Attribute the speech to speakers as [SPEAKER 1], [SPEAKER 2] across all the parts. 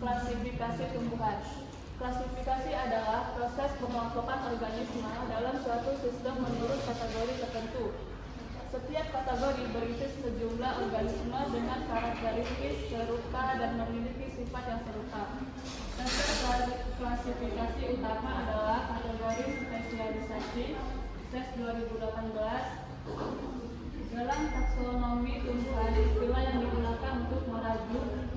[SPEAKER 1] klasifikasi tumbuhan. Klasifikasi adalah proses pengelompokan organisme dalam suatu sistem menurut kategori tertentu. Setiap kategori berisi sejumlah organisme dengan karakteristik serupa dan memiliki sifat yang serupa. Contoh klasifikasi utama adalah kategori spesialisasi SES 2018. Dalam taksonomi tumbuhan, istilah yang digunakan untuk merajuk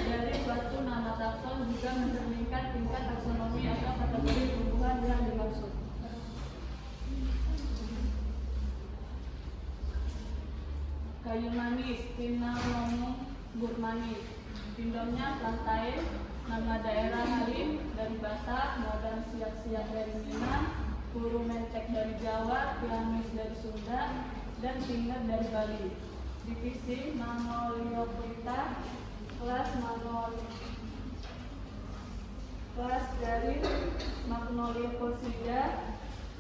[SPEAKER 1] dari suatu nama takson juga mencerminkan tingkat taksonomi atau kategori tumbuhan yang dimaksud. Kayu manis, Cinnamomum burmani. Pindomnya plantae, nama daerah Halim dari Batak, Modan siak-siak dari Minang, Puru mentek dari Jawa, Tilamis dari Sunda, dan Singer dari Bali. Divisi Magnolioplita, kelas dari Magnolia Posida,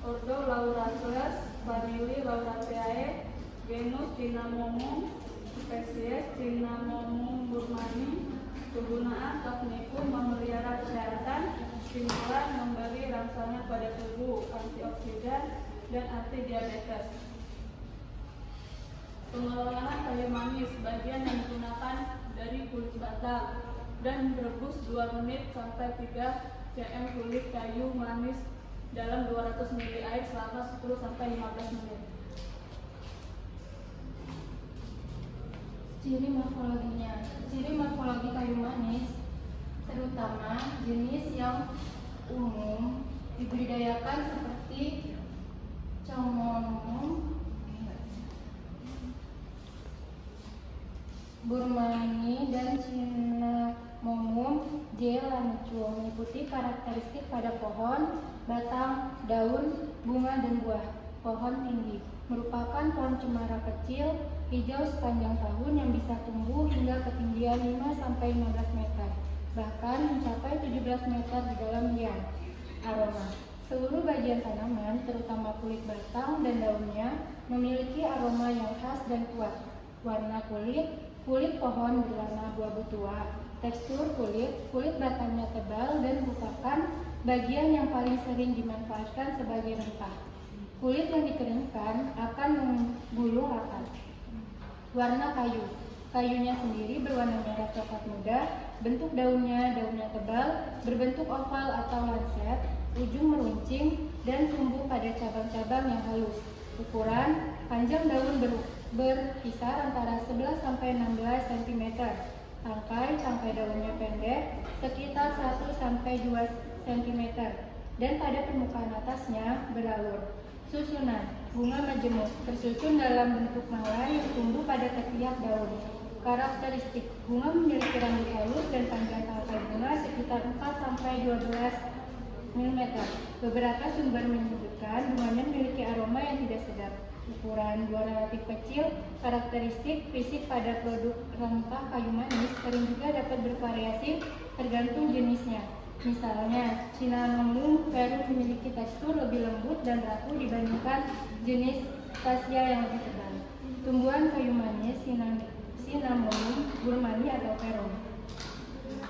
[SPEAKER 1] ordo Lauraceus, famili Lauraceae, genus Cinnamomum, spesies Cinnamomum burmani. Kegunaan teknikum memelihara kesehatan, stimulan memberi rangsangan pada tubuh, antioksidan, dan anti diabetes. Pengolahan kayu manis, bagian yang digunakan dari kulit batang, dan merebus 2 menit sampai 3 cm kulit kayu manis dalam 200 ml air selama 10 sampai 15 menit.
[SPEAKER 2] Ciri morfologinya. Ciri morfologi kayu manis terutama jenis yang umum dibudidayakan seperti Cinnamomum burmani dan Cinnamomum J. lancung, meliputi karakteristik pada pohon, batang, daun, bunga, dan buah. Pohon tinggi merupakan pohon cemara kecil, hijau sepanjang tahun yang bisa tumbuh hingga ketinggian 5-15 meter, bahkan mencapai 17 meter di dalam liang. Aroma. Seluruh bagian tanaman, terutama kulit batang dan daunnya, memiliki aroma yang khas dan kuat. Warna kulit pohon berwarna abu-abu tua. Tekstur kulit batangnya tebal dan merupakan bagian yang paling sering dimanfaatkan sebagai rempah. Kulit yang dikeringkan akan menggulung rapat. Warna kayunya sendiri berwarna merah coklat muda. Bentuk daunnya tebal, berbentuk oval atau lanset, ujung meruncing, dan tumbuh pada cabang-cabang yang halus. Ukuran panjang daun berkisar antara 11 sampai 16 cm. Tangkai daunnya pendek, sekitar 1 sampai 2 cm, dan pada permukaan atasnya beralur. Susunan bunga majemuk tersusun dalam bentuk mala yang tumbuh pada setiap daun. Karakteristik bunga memiliki rambut halus dan panjang tangkai bunga sekitar 4 sampai 12 mm. Beberapa sumber menyebutkan bunganya memiliki aroma yang tidak sedap. Ukuran buah relatif kecil. Karakteristik fisik pada produk rempah kayu manis sering juga dapat bervariasi tergantung jenisnya. Misalnya, Cinnamomum Peru memiliki tekstur lebih lembut dan rapuh dibandingkan jenis Cassia yang lebih tebal. Tumbuhan kayu manis Cinnamomum burmani atau Peru.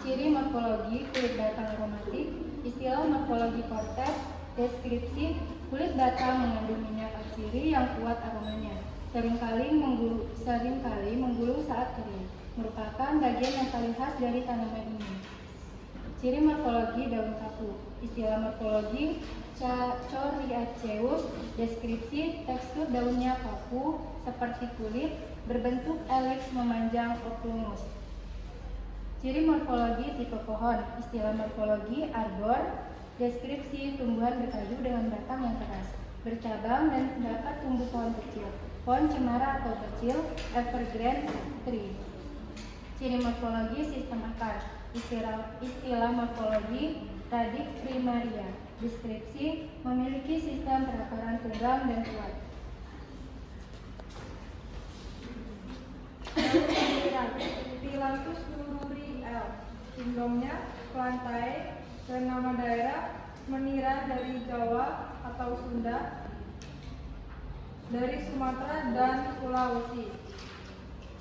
[SPEAKER 2] Ciri morfologi kulit batang aromatik. Istilah morfologi Cortez. Deskripsi kulit batang mengandung minyak atsiri yang kuat aromanya. Seringkali menggulung saat kering. Merupakan bagian yang paling khas dari tanaman ini. Ciri morfologi daun kapu. Istilah morfologi Coriaceus. Deskripsi tekstur daunnya kaku seperti kulit, berbentuk elips memanjang opulus. Ciri morfologi tipe pohon. Istilah morfologi arbor. Deskripsi tumbuhan berkayu dengan batang yang keras, bercabang dan dapat tumbuh pohon kecil. Pohon cemara atau kecil, evergreen tree. Ciri morfologi sistem akar. Istilah morfologi radik primaria. Deskripsi memiliki sistem perakaran tunggang dan kuat.
[SPEAKER 3] Phyllanthus nururi L. Pindomnya plantae dan nama daerah Meniran dari Jawa atau Sunda, dari Sumatera dan Sulawesi.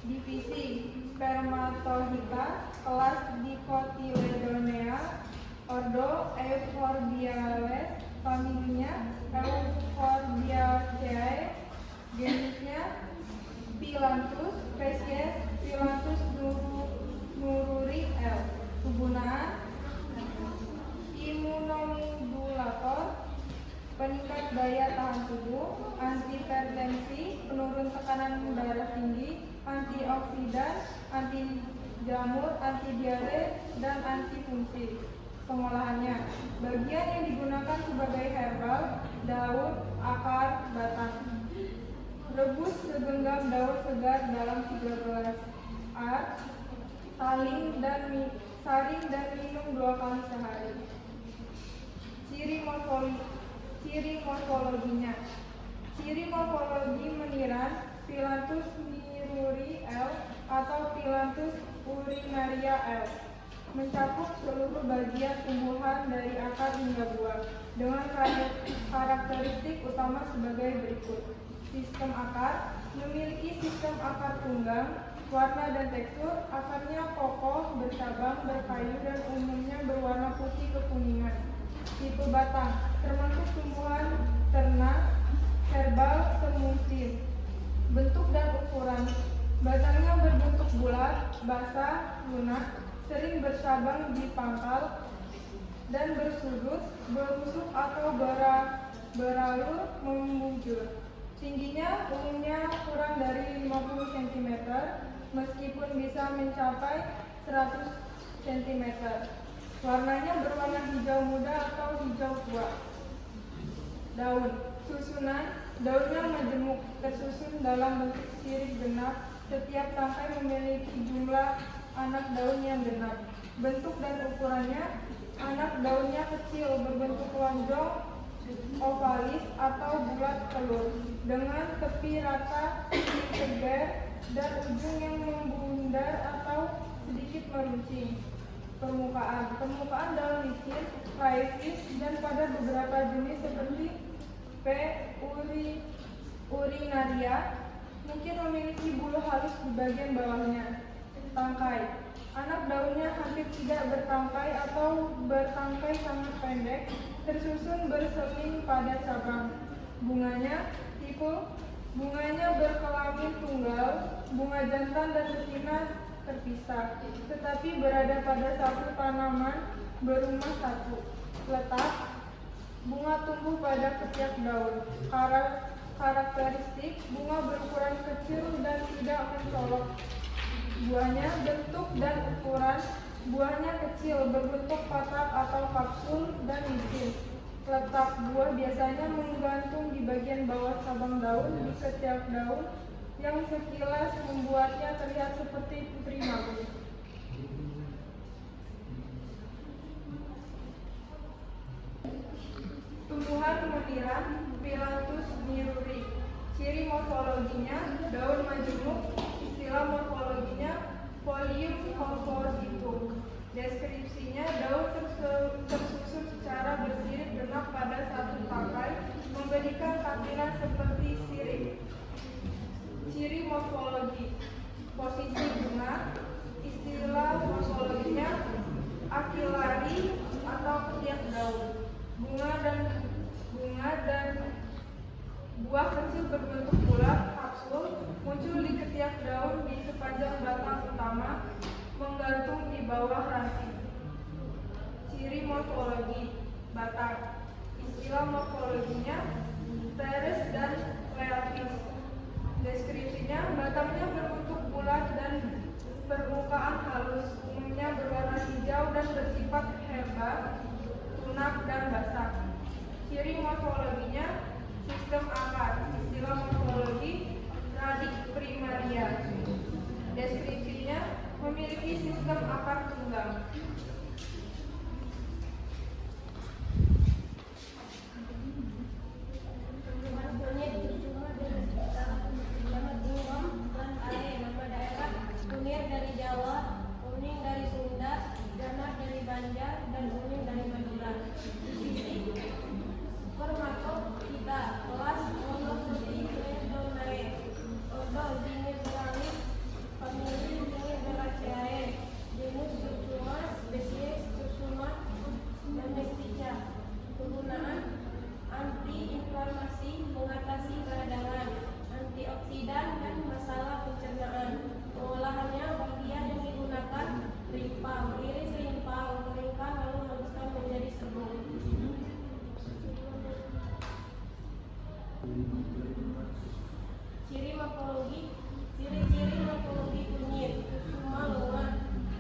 [SPEAKER 3] Divisi Spermatozoa, kelas Dicotyledonea, ordo Euphorbiales, familinya Euphorbiaceae, jenisnya Phyllanthus, spesies Phyllanthus nururi L. Kegunaan imunomodulator, peningkat daya tahan tubuh, antihipertensi, penurun tekanan darah tinggi, antioksidan, anti jamur, anti diare, dan antifungsi. Pengolahannya, bagian yang digunakan sebagai herbal, daun, akar, batang. Rebus segenggam daun segar dalam 3 gelas air, saring dan minum 2 kali sehari. Ciri morfologinya. Ciri morfologi meniran Phyllanthus niruri L atau Phyllanthus urinaria L, mencakup seluruh bagian tumbuhan dari akar hingga buah, dengan karakteristik utama sebagai berikut. Sistem akar, memiliki sistem akar tunggang, warna dan tekstur, akarnya kokoh, bercabang, berkayu, dan umumnya berwarna putih kekuningan. Tipe batang, termasuk tumbuhan ternak, herbal, semusim. Bentuk dan ukuran, batangnya berbentuk bulat, basah, lunak, sering bercabang di pangkal, dan bersudut, berusuk atau beralur membujur. Tingginya umumnya kurang dari 50 cm, meskipun bisa mencapai 100 cm. Warnanya berwarna hijau muda atau hijau tua. Daun, susunan, daunnya majemuk, tersusun dalam bentuk sirip genap. Setiap tangkai memiliki jumlah anak daun yang genap. Bentuk dan ukurannya, anak daunnya kecil, berbentuk lonjong, ovalis atau bulat telur, dengan tepi rata, tegar, dan ujung yang membundar atau sedikit meruncing. Permukaan daun licin, raifis, dan pada beberapa jenis seperti P. urinaria mungkin memiliki bulu halus di bagian bawahnya. Tangkai, anak daunnya hampir tidak bertangkai atau bertangkai sangat pendek, tersusun bersemi pada cabang. Bunganya, bunganya berkelamin tunggal, bunga jantan dan betina terpisah, tetapi berada pada satu tanaman berumah satu. Letak, bunga tumbuh pada ketiak daun. Karakteristik, bunga berukuran kecil dan tidak mencolok. Buahnya, bentuk dan ukuran, buahnya kecil, berbentuk kotak atau kapsul, dan licin. Letak buah biasanya menggantung di bagian bawah cabang daun di ketiak daun, yang sekilas membuatnya terlihat seperti putri magung. Tumbuhan meniran Phyllanthus niruri. Ciri morfologinya, daun majemuk. Istilah morfologinya, folium compositum. Deskripsinya, daun tersusun secara bersirip genap pada satu tangkai, memberikan tampilan seperti sirip. Ciri morfologi, posisi bunga. Istilah morfologinya, akilari atau ketiak daun. Bunga dan buah kecil berbentuk bulat, kapsul, muncul di ketiak daun di sepanjang batang utama, menggantung di bawah ranting. Ciri morfologi, batang. Istilah morfologinya, teres dan leafis. Deskripsinya, batangnya berbentuk bulat dan permukaan halus, umumnya berwarna hijau dan bersifat herbal, tunak dan basah. Ciri morfologinya, sistem akar. Istilah morfologi, radik primaria. Deskripsinya, memiliki sistem akar tunggang.
[SPEAKER 4] Kunir dari Jawa, kuning dari Sunda, ganas dari Banjar, dan kuning dari Madura. Spermatokita, kelas monotrofik, bidan dan masalah pencernaan. Pengolahannya bagian yang digunakan rimpang, iris rimpang, keringkan lalu haluskan menjadi serbuk. Ciri morfologi, ciri-ciri morfologi kunyit, kusuma lengan,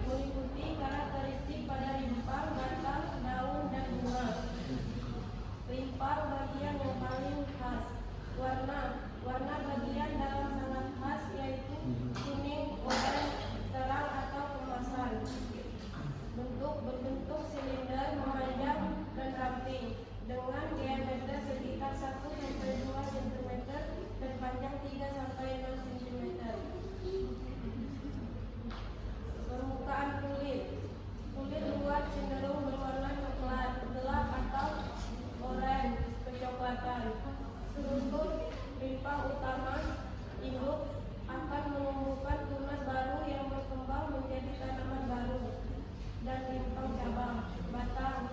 [SPEAKER 4] meliputi karakteristik pada rimpang, batang, daun, dan bunga. Rimpang bagian yang paling khas. Warna bagian dalam sangat khas yaitu kuning, oranye, terang atau kemasan. Berbentuk silinder, memanjang dan ramping dengan diameter sekitar 1-2 cm dan panjang 3-6 cm. Permukaan kulit. Kulit luar cenderung berwarna coklat, gelap atau oranye kecoklatan. Struktur rimpang utama induk akan menumbuhkan tunas baru yang berkembang menjadi tanaman baru. Dan rimpang cabang, batang,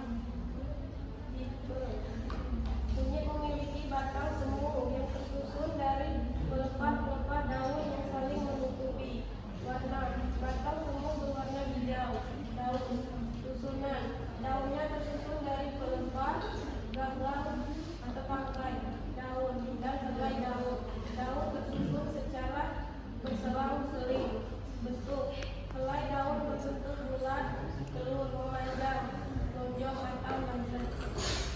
[SPEAKER 4] tipe. Kunyit memiliki batang semu yang tersusun dari pelepah-pelepah daun yang saling menutupi. Warna batang semu berwarna hijau. Daun susunan daunnya tersusun dari pelepah, gagang atau tangkai daun dan helai daun. Daun tersusun secara berselang-seling. Bentuk helai daun berbentuk bulat, telur memanjang, lonjong atau lancet.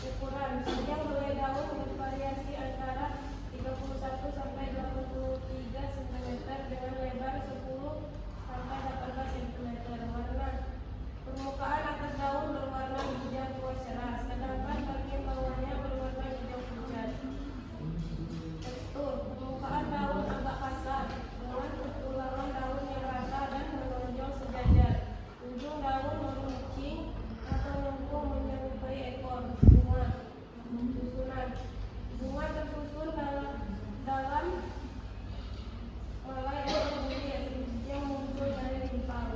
[SPEAKER 4] Ukuran panjang helai daun bervariasi antara 31 sampai 83 cm dengan lebar 10 sampai 18 cm. Warna permukaan atas daun berwarna hijau tua cerah, sedangkan bagian bawahnya berwarna hijau pucat. Tekstur permukaan daun agak kasar dengan pertulangan daun yang rata dan menonjol sejajar. Ujung daun meruncing atau lengkung menyerupai ekor. Bunga susunan bunga tersusun dalam malai atau bulir yang muncul dari rimpang.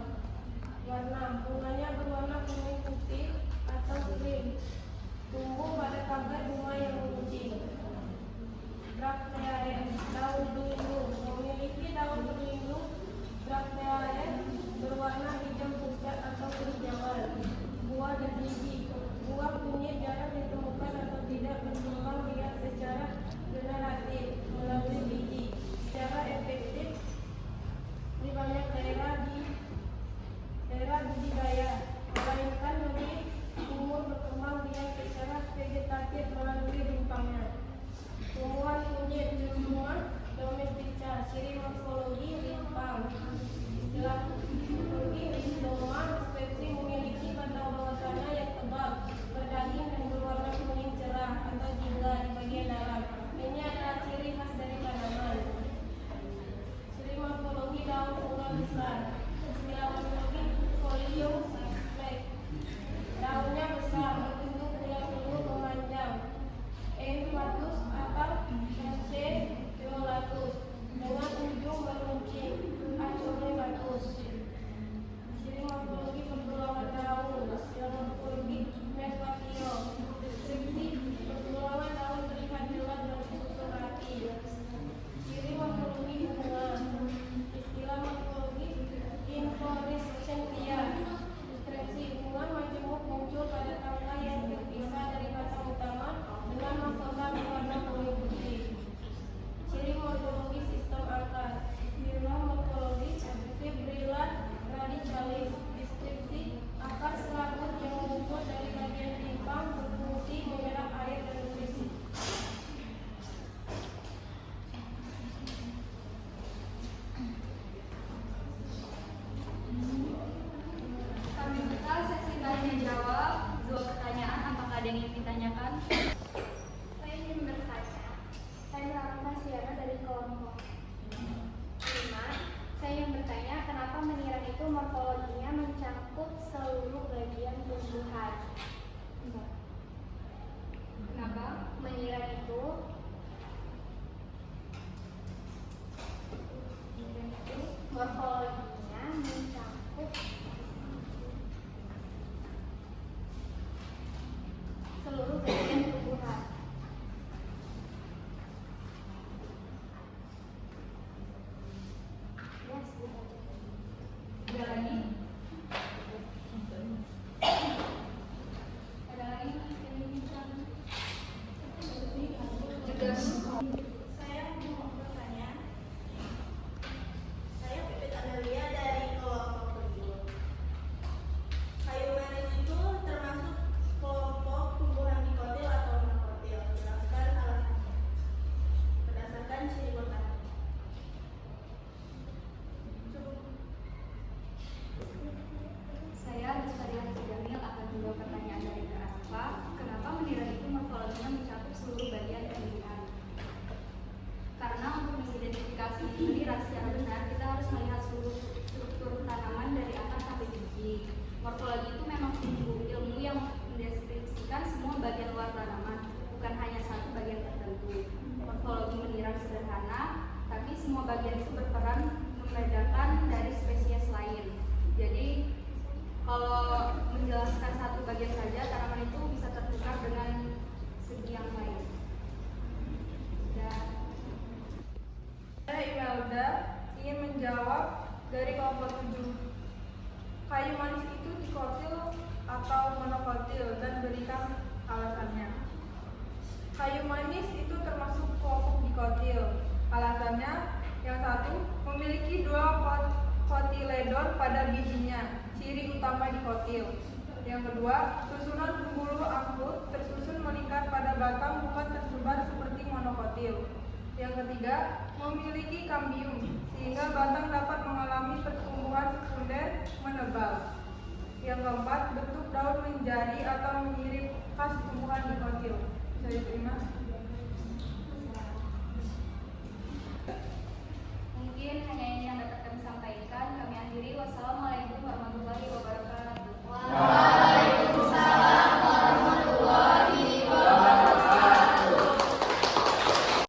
[SPEAKER 4] Warna bunganya berwarna kuning putih atau krim. Tumbuh pada tagar bunga yang meruncing. Bracteae, daun berlindung. Memiliki daun berlindung. Bracteae berwarna hijau pucat atau kehijauan. Buah dan biji. Buah kunyit jarang ditemukan atau tidak berkembang biak secara generatif melalui biji. Secara efektif di banyak daerah budidaya, melainkan lebih umur berkembang biak secara vegetatif melalui rimpangnya. Tumbuhan kunyit semua domestica. Ciri morfologi rimpang. Istilah morfologi rhizoma specie memiliki batang bawah tanah yang tebal, berdaging dan berwarna kuning cerah atau jingga di bagian dalam. Ini adalah ciri khas dari tanaman. Ciri morfologi daun tunggal besar. Istilah morfologi folium flex. Daunnya besar, berbentuk telur memanjang. Eulatus atau Lanceolatus dengan ujung meruncing. Aconilatus. Ciri morfologi pertulangan daun. Istilah morfologi mesotio. Deskripsi pertulangan daun terlihat jelas dan tersusun rapi. Ciri morfologi bunga. Istilah morfologi inflorescentia. Deskripsi bunga majemuk muncul pada tangkai yang terpisah dari batang utama dengan mahkota berwarna kuning putih. Ciri morfologi sistem akar. Istilah morfologi fibrilla radicalis. Deskripsi akar selaput yang muncul dari bagian rimpang berfungsi menyerap air dan nutrisi.
[SPEAKER 5] Kami buka sesi tanya jawab. 2 pertanyaan, apakah ada yang ingin ditanyakan?
[SPEAKER 2] Saya ingin bertanya. Saya Rahma Siana dari kelompok 5. Saya ingin bertanya, kenapa meniran itu morfologinya mencakup seluruh bagian tumbuhan?
[SPEAKER 5] Kenapa?
[SPEAKER 2] Meniran itu morfologinya mencakup seluruh bagian tumbuhan.
[SPEAKER 5] mengira secara benar, kita harus melihat seluruh struktur tanaman dari akar sampai biji. Morfologi itu memang ilmu yang mendeskripsikan semua bagian luar tanaman, bukan hanya satu bagian tertentu. Morfologi menirang sederhana, tapi semua bagian itu berperan membedakan dari spesies lain. Jadi kalau menjelaskan satu bagian saja, tanaman itu bisa tertukar dengan segi yang lain.
[SPEAKER 3] Saya Imelda ingin menjawab dari kelompok 7. Kayu manis itu dikotil atau monokotil dan berikan alasannya. Kayu manis itu termasuk kelompok dikotil. Alasannya, yang satu, memiliki 2 kotiledon pada bijinya, ciri utama dikotil. Yang kedua, susunan pembuluh angkut tersusun meningkat pada batang, bukan tersebar seperti monokotil. Yang ketiga, memiliki kambium, sehingga batang dapat mengalami pertumbuhan sekunder menebal. Yang keempat, bentuk daun menjari atau menyirik khas tumbuhan dikotil. Bisa diterima?